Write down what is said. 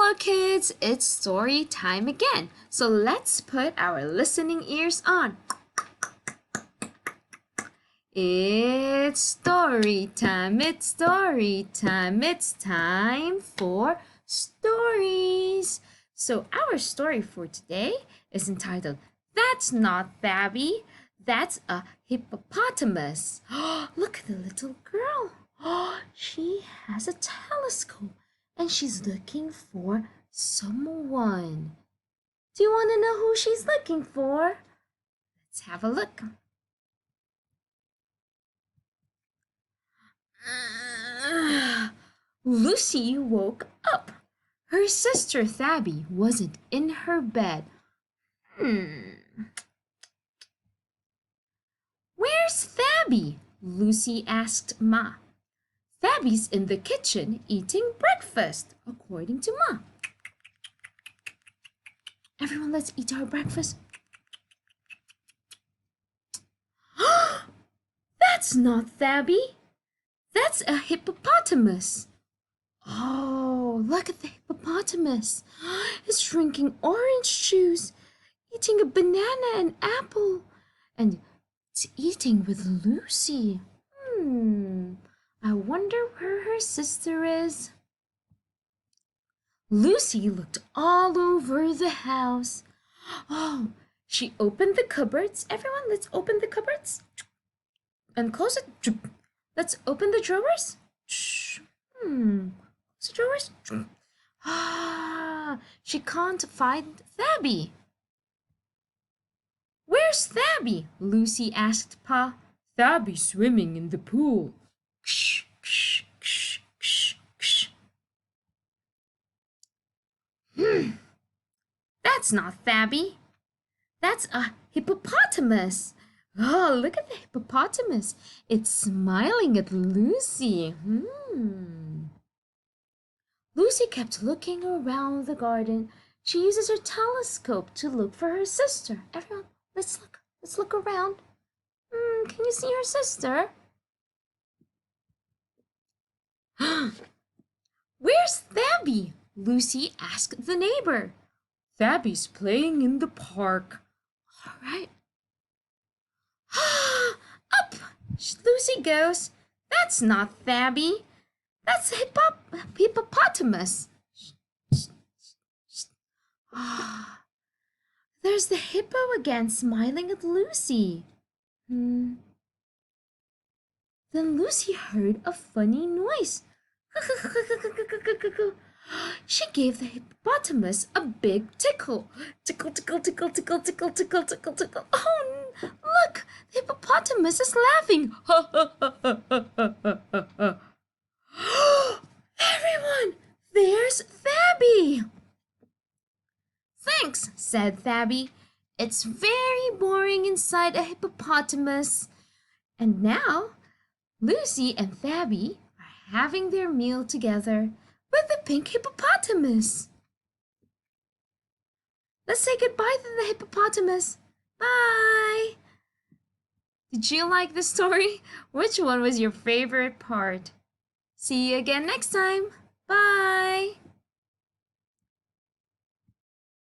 Hello kids, it's story time again. So let's put our listening ears on. It's story time, it's story time, it's time for stories. So our story for today is entitled, That's Not Thabi, That's a Hippopotamus. Look at the little girl. She has a telescope and she's looking for someone. Do you want to know who she's looking for? Let's have a look. Lucy woke up. Her sister Thabi wasn't in her bed. Where's Thabi? Lucy asked Ma. Thabi's in the kitchen eating breakfast, according to Ma. Everyone, let's eat our breakfast. That's not Thabi. That's a hippopotamus. Oh, look at the hippopotamus. It's drinking orange juice, eating a banana and apple, and it's eating with Lucy. I wonder where her sister is. Lucy looked all over the house. Oh, she opened the cupboards. Everyone, let's open the cupboards. And close it. Let's open the drawers. Close the drawers. She can't find Thabi. Where's Thabi? Lucy asked Pa. Thabi's swimming in the pool. That's not Thabi. That's a hippopotamus. Oh, look at the hippopotamus. It's smiling at Lucy. Lucy kept looking around the garden. She uses her telescope to look for her sister. Everyone, let's look. Let's look around. Can you see her sister? Where's Thabi? Lucy asked the neighbor. Thabi's playing in the park. All right. Up Lucy goes. That's not Thabi. That's a hippopotamus. There's the hippo again smiling at Lucy. Then Lucy heard a funny noise. She gave the hippopotamus a big tickle. Tickle, tickle, tickle, tickle, tickle, tickle, tickle, tickle. Oh, look, the hippopotamus is laughing. Everyone, there's Thabi. Thanks, said Thabi. It's very boring inside a hippopotamus. And now, Lucy and Thabi are having their meal together with the pink hippopotamus. Let's say goodbye to the hippopotamus. Bye. Did you like the story? Which one was your favorite part? See you again next time. Bye.